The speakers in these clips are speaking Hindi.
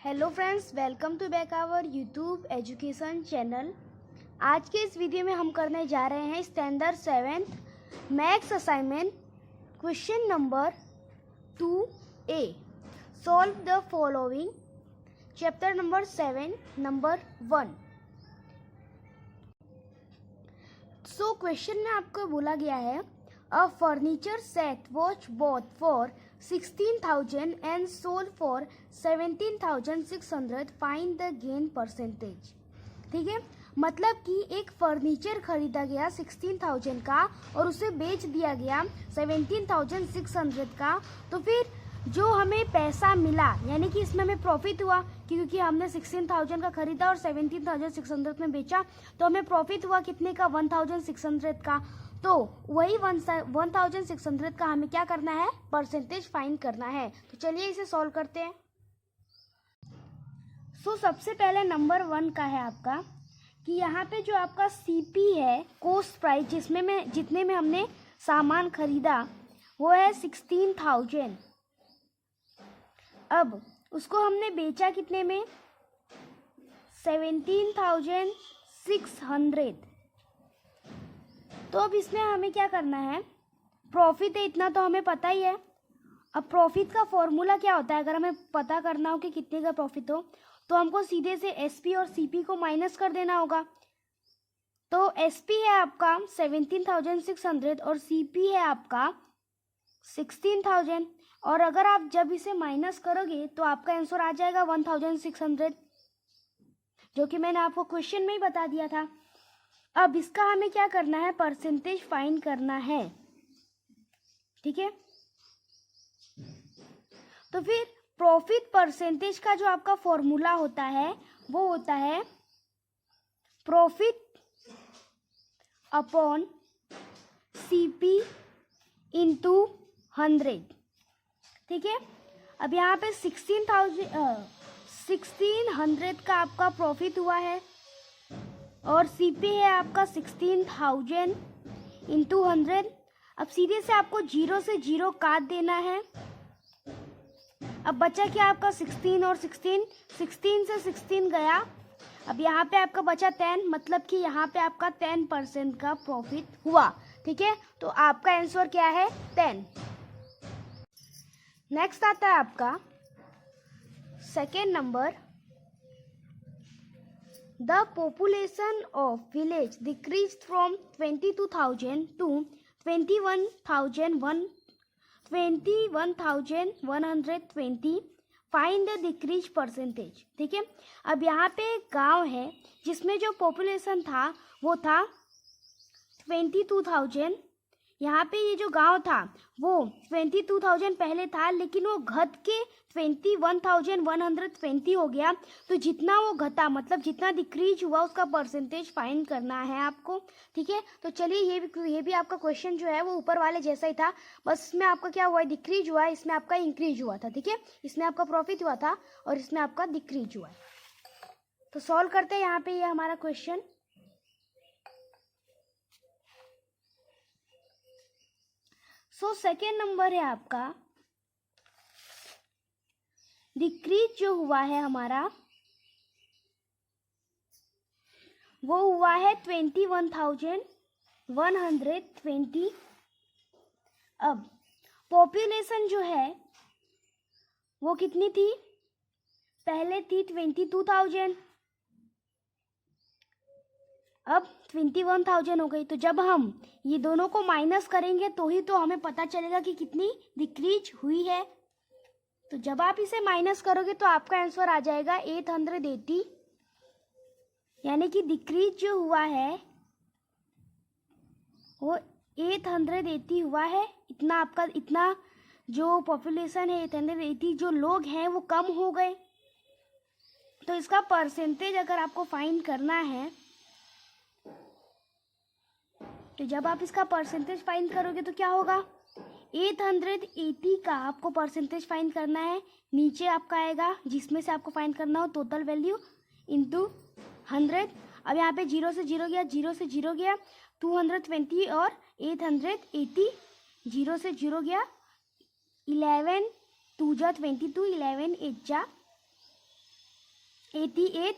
Hello friends, welcome to back our YouTube education channel. आज के इस वीडियो में हम करने जा रहे हैं standard 7th maths assignment question number 2A। Solve the following, chapter number 7 number 1। So question में आपको बोला गया है a furniture set was bought for 16,000 and sold for 17,600, find the gain percentage. ठीक है, मतलब कि एक फर्नीचर खरीदा गया 16,000 का और उसे बेच दिया गया 17,600 का। तो फिर जो हमें पैसा मिला, यानी कि इसमें हमें प्रॉफिट हुआ क्योंकि हमने 16,000 का खरीदा और 17,600 में बेचा, तो हमें प्रॉफिट हुआ कितने का? 1,600 का। तो वही 1,600 का हमें क्या करना है? परसेंटेज फाइंड करना है। तो चलिए इसे सॉल्व करते हैं। सो सबसे पहले नंबर 1 का है आपका कि यहाँ पे जो आपका सीपी है, कॉस्ट प्राइस, जितने में हमने सामान खरीदा वो है 16,000। अब उसको हमने बेचा कितने में? 17,600। तो अब इसमें हमें क्या करना है? प्रॉफिट है इतना तो हमें पता ही है। अब प्रॉफिट का फॉर्मूला क्या होता है? अगर हमें पता करना हो कि कितने का प्रॉफिट हो तो हमको सीधे से एसपी और सीपी को माइनस कर देना होगा। तो एसपी है आपका 17,600 और सीपी है आपका 16,000। और अगर आप जब इसे माइनस करोगे तो आपका आंसर आ जाएगा 1,600, जो कि मैंने आपको क्वेश्चन में ही बता दिया था। अब इसका हमें क्या करना है? परसेंटेज फाइंड करना है। ठीक है, तो फिर प्रॉफिट परसेंटेज का जो आपका फॉर्मूला होता है वो होता है प्रॉफिट अपॉन सीपी इंटू 100। ठीक है, अब यहाँ पे 1600 का आपका प्रॉफिट हुआ है और सीपी है आपका 16,000 इंटू 100। अब सीधे से आपको 0 से 0 काट देना है। अब बचा क्या आपका? 16 और 16 से 16 गया। अब यहाँ पे आपका बचा 10, मतलब कि यहाँ पे आपका 10% का प्रॉफिट हुआ। ठीक है, तो आपका आंसर क्या है? 10। नेक्स्ट आता है आपका second number. The population of village decreased from 22,000 to 21,120. Find the decrease percentage। ठीक है, अब यहाँ पे एक गांव है जिसमें जो पॉपुलेशन था वो था 22,000। यहाँ पे ये जो गांव था वो 22,000 पहले था, लेकिन वो घट के 21,120 हो गया। तो जितना वो घटा, मतलब जितना डिक्रीज हुआ, उसका परसेंटेज फाइंड करना है आपको। ठीक है, तो चलिए ये भी आपका क्वेश्चन जो है वो ऊपर वाले जैसा ही था, बस इसमें आपका क्या हुआ है? डिक्रीज हुआ है, इसमें आपका इंक्रीज हुआ था। ठीक है, इसमें आपका प्रॉफिट हुआ था और इसमें आपका डिक्रीज हुआ है। तो सॉल्व करते हैं यहाँ पे ये हमारा क्वेश्चन। सो सेकेंड नंबर है आपका, डिक्रीज जो हुआ है हमारा वो हुआ है 21,120। अब पॉपुलेशन जो है वो कितनी थी? पहले थी 22,000, अब 21,000 हो गई। तो जब हम ये दोनों को माइनस करेंगे तो ही तो हमें पता चलेगा कि कितनी डिक्रीज हुई है। तो जब आप इसे माइनस करोगे तो आपका आंसर आ जाएगा 880, यानी कि डिक्रीज जो हुआ है वो 880 हुआ है। इतना आपका, इतना जो पॉपुलेशन है 880, जो लोग हैं वो कम हो गए। तो इसका परसेंटेज अगर आपको फाइंड करना है तो जब आप इसका परसेंटेज फाइंड करोगे तो क्या होगा? 880 का आपको परसेंटेज फाइंड करना है। नीचे आपका आएगा जिसमें से आपको फाइंड करना हो टोटल वैल्यू इंटू 100। अब यहाँ पे 0 से 0 गया, 0 से 0 गया 220 और 880, 0 से 0 गया 11 2 जा 22, 11 8 जा 88,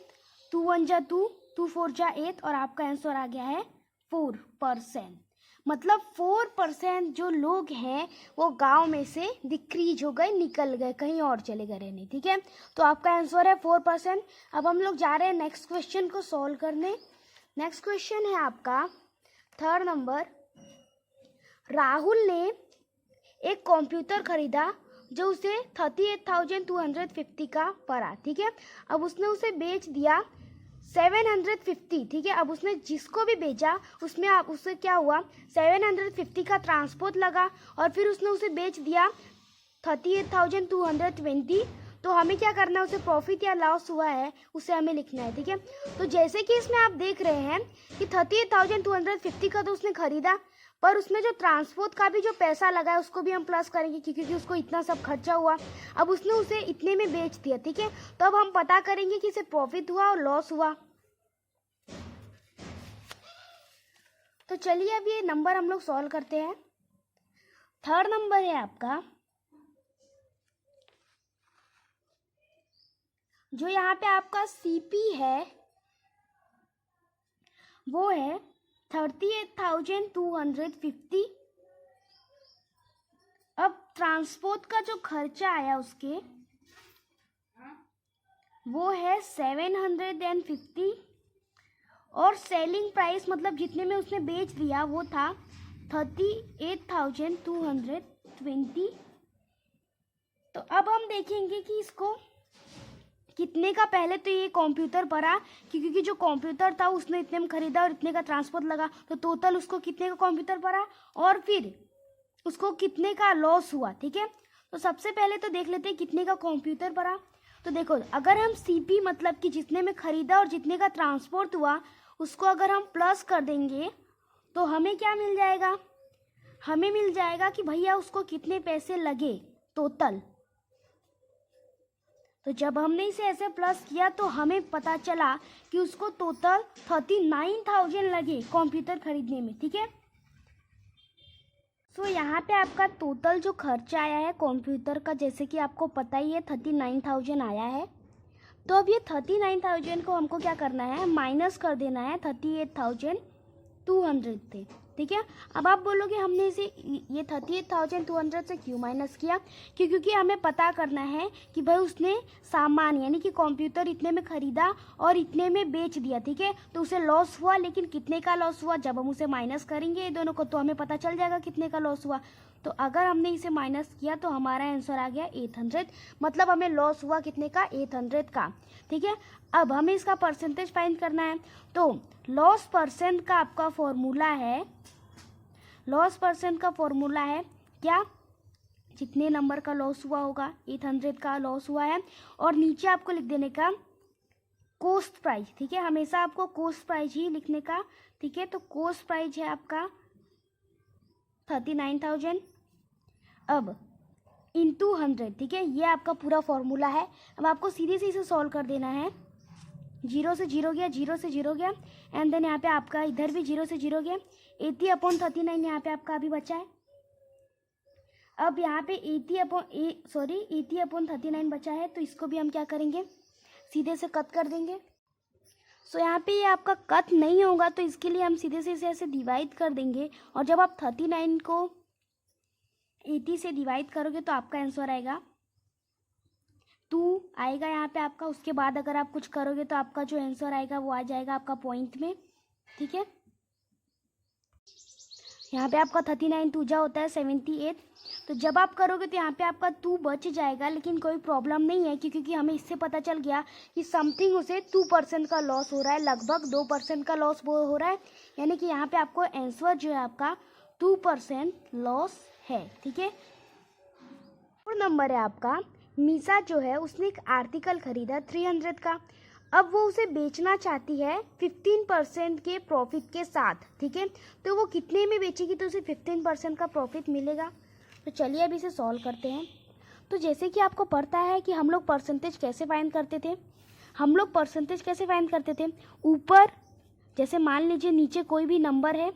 2 1 जा 2, 2 4 जा 8 और आपका आंसर आ गया है 4%। मतलब 4% जो लोग हैं वो गांव में से डिक्रीज हो गए, निकल गए, कहीं और चले गए रहने। ठीक है, तो आपका आंसर है 4%। अब हम लोग जा रहे हैं नेक्स्ट क्वेश्चन को सॉल्व करने। नेक्स्ट क्वेश्चन है आपका 3rd नंबर। राहुल ने एक कंप्यूटर खरीदा जो उसे 38,250 का पड़ा। ठीक है, अब उसने उसे बेच दिया 750। ठीक है, अब उसने जिसको भी बेचा उसमें आप उससे क्या हुआ, 750 का ट्रांसपोर्ट लगा और फिर उसने उसे बेच दिया 38,220। तो हमें क्या करना है, उसे प्रॉफिट या लॉस हुआ है उसे हमें लिखना है। ठीक है, तो जैसे कि इसमें आप देख रहे हैं कि 38,250 का तो उसने खरीदा, पर उसमें जो ट्रांसपोर्ट का भी जो पैसा लगा है उसको भी हम प्लस करेंगे क्योंकि उसको इतना सब खर्चा हुआ। अब उसने उसे इतने में बेच दिया। ठीक है, तो अब हम पता करेंगे कि इसे प्रॉफिट हुआ और लॉस हुआ। तो चलिए अब ये नंबर हम लोग सॉल्व करते हैं। 3rd नंबर है आपका, जो यहाँ पे आपका सीपी है वो है 38,250। अब ट्रांसपोर्ट का जो खर्चा आया उसके वो है 750 और सेलिंग प्राइस मतलब जितने में उसने बेच दिया वो था 38,220। तो अब हम देखेंगे कि इसको कितने का, पहले तो ये कंप्यूटर पड़ा क्योंकि जो कंप्यूटर था उसने इतने में खरीदा और इतने का ट्रांसपोर्ट लगा, तो टोटल उसको कितने का कंप्यूटर पड़ा और फिर उसको कितने का लॉस हुआ। ठीक है, तो सबसे पहले तो देख लेते हैं कितने का कंप्यूटर पड़ा। तो देखो, अगर हम सीपी मतलब कि जितने में खरीदा और जितने का ट्रांसपोर्ट हुआ उसको अगर हम प्लस कर देंगे तो हमें क्या मिल जाएगा, हमें मिल जाएगा कि भैया उसको कितने पैसे लगे टोटल। तो जब हमने इसे ऐसे प्लस किया तो हमें पता चला कि उसको टोटल 39,000 लगे कंप्यूटर खरीदने में। ठीक है, सो यहाँ पे आपका टोटल जो खर्चा आया है कंप्यूटर का, जैसे कि आपको पता ही है 39,000 आया है। तो अब ये 39,000 को हमको क्या करना है, माइनस कर देना है 38,200 थे। ठीक है, अब आप बोलोगे हमने इसे ये 38,200 से क्यों माइनस किया, क्योंकि हमें पता करना है कि भाई उसने सामान यानी कि कंप्यूटर इतने में खरीदा और इतने में बेच दिया। ठीक है, तो उसे लॉस हुआ, लेकिन कितने का लॉस हुआ, जब हम उसे माइनस करेंगे ये दोनों को तो हमें पता चल जाएगा कितने का लॉस हुआ। तो अगर हमने इसे माइनस किया तो हमारा आंसर आ गया 800, मतलब हमें लॉस हुआ कितने का, 800 का। ठीक है, अब हमें इसका परसेंटेज फाइंड करना है। तो लॉस परसेंट का आपका फॉर्मूला है, लॉस परसेंट का फॉर्मूला है क्या, जितने नंबर का लॉस हुआ होगा 800 का लॉस हुआ है और नीचे आपको लिख देने का कॉस्ट प्राइस। ठीक है, हमेशा आपको कॉस्ट प्राइस ही लिखने का। ठीक है, तो कॉस्ट प्राइस है आपका 39,000 अब इंटू 100। ठीक है, ये आपका पूरा फॉर्मूला है। अब आपको सीधे से इसे सॉल्व कर देना है। 0 से 0 गया, 0 से 0 गया एंड देन यहाँ पे आपका इधर भी 0 से 0 गया, 80/39 यहाँ पे आपका अभी बचा है। अब यहाँ पे 80/39 बचा है, तो इसको भी हम क्या करेंगे, सीधे से कट कर देंगे। सो यहाँ पे ये आपका कट नहीं होगा, तो इसके लिए हम सीधे से इसे ऐसे डिवाइड कर देंगे और जब आप 39 को 80 से डिवाइड करोगे तो आपका आंसर आएगा 2 आएगा यहाँ पे आपका। उसके बाद अगर आप कुछ करोगे तो आपका जो आंसर आएगा वो आ जाएगा आपका पॉइंट में। ठीक है, यहाँ पे आपका 39 2 जा होता है 78। तो जब आप करोगे तो यहाँ पे आपका 2 बच जाएगा, लेकिन कोई प्रॉब्लम नहीं है क्योंकि हमें इससे पता चल गया कि समथिंग उसे 2% का लॉस हो रहा है, लगभग 2% का लॉस हो रहा है, यानी कि यहाँ पे आपको आंसर जो है आपका 2% लॉस है। ठीक है, और नंबर है आपका, निशा जो है उसने एक आर्टिकल खरीदा 300 का, अब वो उसे बेचना चाहती है 15% के प्रॉफिट के साथ। ठीक है, तो वो कितने में बेचेगी तो उसे 15% का प्रॉफिट मिलेगा। तो चलिए अब इसे सॉल्व करते हैं। तो जैसे कि आपको पता है कि हम लोग परसेंटेज कैसे फाइंड करते थे, हम लोग परसेंटेज कैसे फाइंड करते थे, ऊपर जैसे मान लीजिए नीचे कोई भी नंबर है,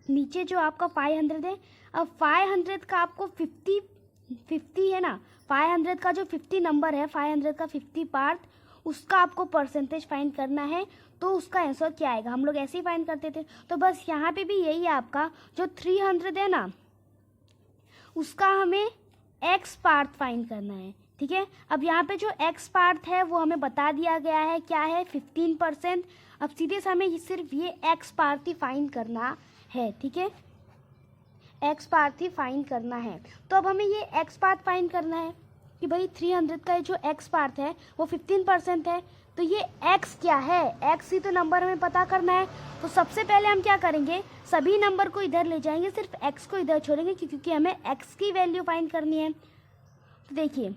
नीचे जो आपका 500 है, अब 500 का आपको 50 है ना, 500 का जो 50 नंबर है, 500 का 50 पार्ट उसका आपको परसेंटेज फाइंड करना है, तो उसका आंसर क्या आएगा। हम लोग ऐसे ही फाइंड करते थे, तो बस यहाँ पे भी यही है आपका जो 300 है ना, उसका हमें एक्स पार्ट फाइंड करना है, ठीक है। अब यहाँ पे जो एक्स पार्ट है वो हमें बता दिया गया है, क्या है 15%। अब सीधे से हमें सिर्फ ये एक्स पार्ट ही फाइंड करना है, ठीक है, एक्स पार्ट ही फाइंड करना है। तो अब हमें ये एक्स पार्ट फाइंड करना है कि भाई 300 का जो एक्स पार्ट है वो 15% है, तो ये एक्स क्या है, एक्स ही तो नंबर हमें पता करना है। तो सबसे पहले हम क्या करेंगे, सभी नंबर को इधर ले जाएंगे, सिर्फ एक्स को इधर छोड़ेंगे क्योंकि हमें एक्स की वैल्यू फाइंड करनी है। तो देखिए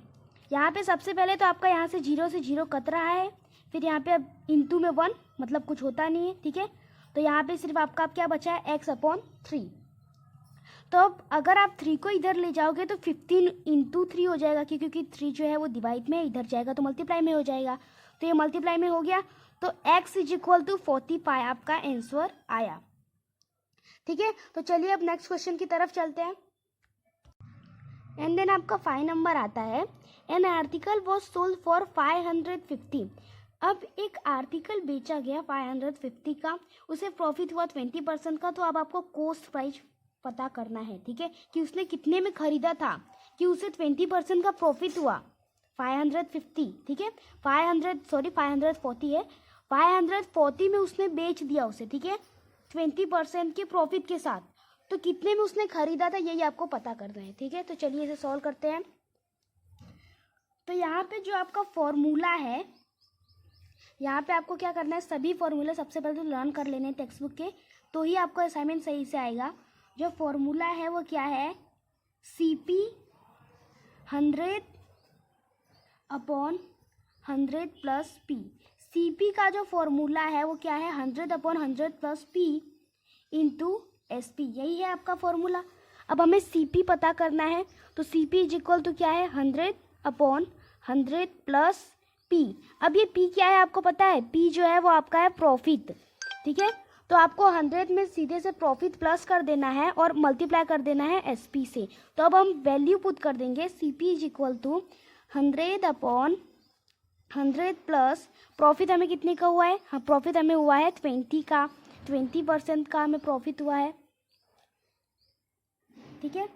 यहाँ पे सबसे पहले तो आपका यहाँ से 0 से 0 कट रहा है, फिर यहाँ पे अब इंटू में 1 मतलब कुछ होता नहीं है, ठीक है। तो यहाँ पे सिर्फ आपका अब क्या बचा है, x/3। तो अब अगर आप 3 को इधर ले जाओगे तो 15 इंटू 3 हो जाएगा, क्योंकि 3 जो है वो डिवाइड में इधर जाएगा तो मल्टीप्लाई में हो जाएगा। तो ये मल्टीप्लाई में हो गया, तो x = 45 आपका आंसर आया, ठीक है। तो चलिए अब नेक्स्ट क्वेश्चन की तरफ चलते हैं। एंड देन आपका 5 नंबर आता है, an article was sold for 550। अब एक आर्टिकल बेचा गया 550 का, उसे प्रॉफिट हुआ 20% का। तो अब आपको कॉस्ट प्राइस पता करना है, ठीक है, कि उसने कितने में खरीदा था कि उसे 20% का प्रॉफिट हुआ, 550, ठीक है, 540 है, 540 में उसने बेच दिया उसे, ठीक है, 20% के प्रॉफिट के साथ। तो कितने में उसने खरीदा था यही आपको पता करना है, ठीक है। तो चलिए इसे सॉल्व करते हैं। तो यहाँ पे जो आपका फॉर्मूला है, यहाँ पे आपको क्या करना है, सभी फॉर्मूले सबसे पहले तो लर्न कर लेने हैं टेक्स्ट बुक के, तो ही आपको असाइनमेंट सही से आएगा। जो फॉर्मूला है वो क्या है, CP 100/100 प्लस P। CP का जो फॉर्मूला है वो क्या है, 100/100 प्लस P इंटू SP, यही है आपका फॉर्मूला। अब हमें CP पता करना है, तो CP = क्या है, 100/100 प्लस P। अब ये P क्या है आपको पता है, P जो है वो आपका है प्रॉफिट, ठीक है। तो आपको 100 में सीधे से प्रॉफिट प्लस कर देना है और मल्टीप्लाई कर देना है SP से। तो अब हम वैल्यू पुट कर देंगे, CP = 100/100 प्लस प्रॉफिट हमें कितने का हुआ है, हाँ प्रॉफिट हमें हुआ है 20 का, 20% का हमें प्रॉफिट हुआ है, ठीक है।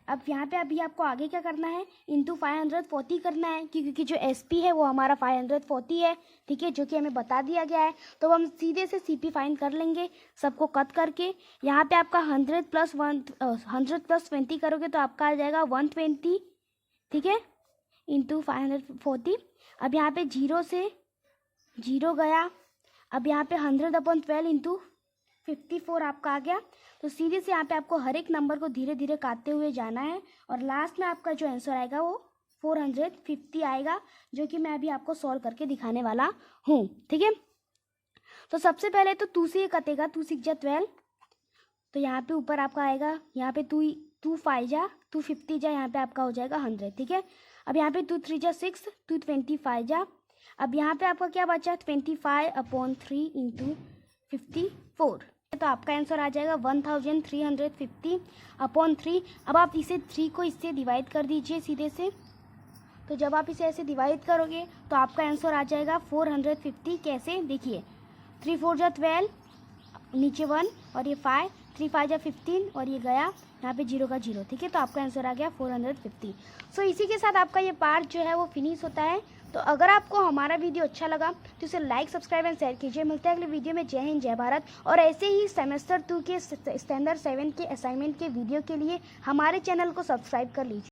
अब यहाँ पे अभी आपको आगे क्या करना है, इंटू 540 करना है, क्योंकि जो SP है वो हमारा 540 है, ठीक है, जो कि हमें बता दिया गया है। तो हम सीधे से CP फाइंड कर लेंगे सबको कट करके। यहाँ पे आपका 100 + 20 करोगे तो आपका आ जाएगा 120, ठीक है, इंटू 540। अब यहाँ पे 0 से 0 गया, अब यहाँ पे 100/12 इंटू 54 आपका आ गया। तो सीधे से यहाँ पे आपको हर एक नंबर को धीरे धीरे काटते हुए जाना है और लास्ट में आपका जो आंसर आएगा वो 450 आएगा, जो कि मैं अभी आपको सॉल्व करके दिखाने वाला हूँ, ठीक है। तो सबसे पहले तो 2 से ये कटेगा, 2 6 जा 12, तो यहाँ पे ऊपर आपका आएगा, यहाँ पे 2 5 जा 250 जा, यहाँ पे आपका हो जाएगा 100, ठीक है। अब यहाँ पे 2 3 जा 6, 225 जा। अब यहाँ पे आपका क्या बचा, 25/3 इंटू 54, तो आपका आंसर आ जाएगा 1350/3। अब आप इसे 3 को इससे डिवाइड कर दीजिए सीधे से। तो जब आप इसे ऐसे डिवाइड करोगे तो आपका आंसर आ जाएगा 450। कैसे, देखिए 3 4 जा 12, नीचे 1 और ये 5, 3 5 जा 15 और ये गया यहाँ पे 0 का 0, ठीक है। तो आपका आंसर आ गया 450। सो इसी के साथ आपका ये पार्ट जो है वो फिनिश होता है। तो अगर आपको हमारा वीडियो अच्छा लगा तो इसे लाइक, सब्सक्राइब एंड शेयर कीजिए। मिलते हैं अगले वीडियो में। जय हिंद, जय भारत। और ऐसे ही सेमेस्टर 2 के स्टैंडर्ड 7 के असाइनमेंट के वीडियो के लिए हमारे चैनल को सब्सक्राइब कर लीजिए।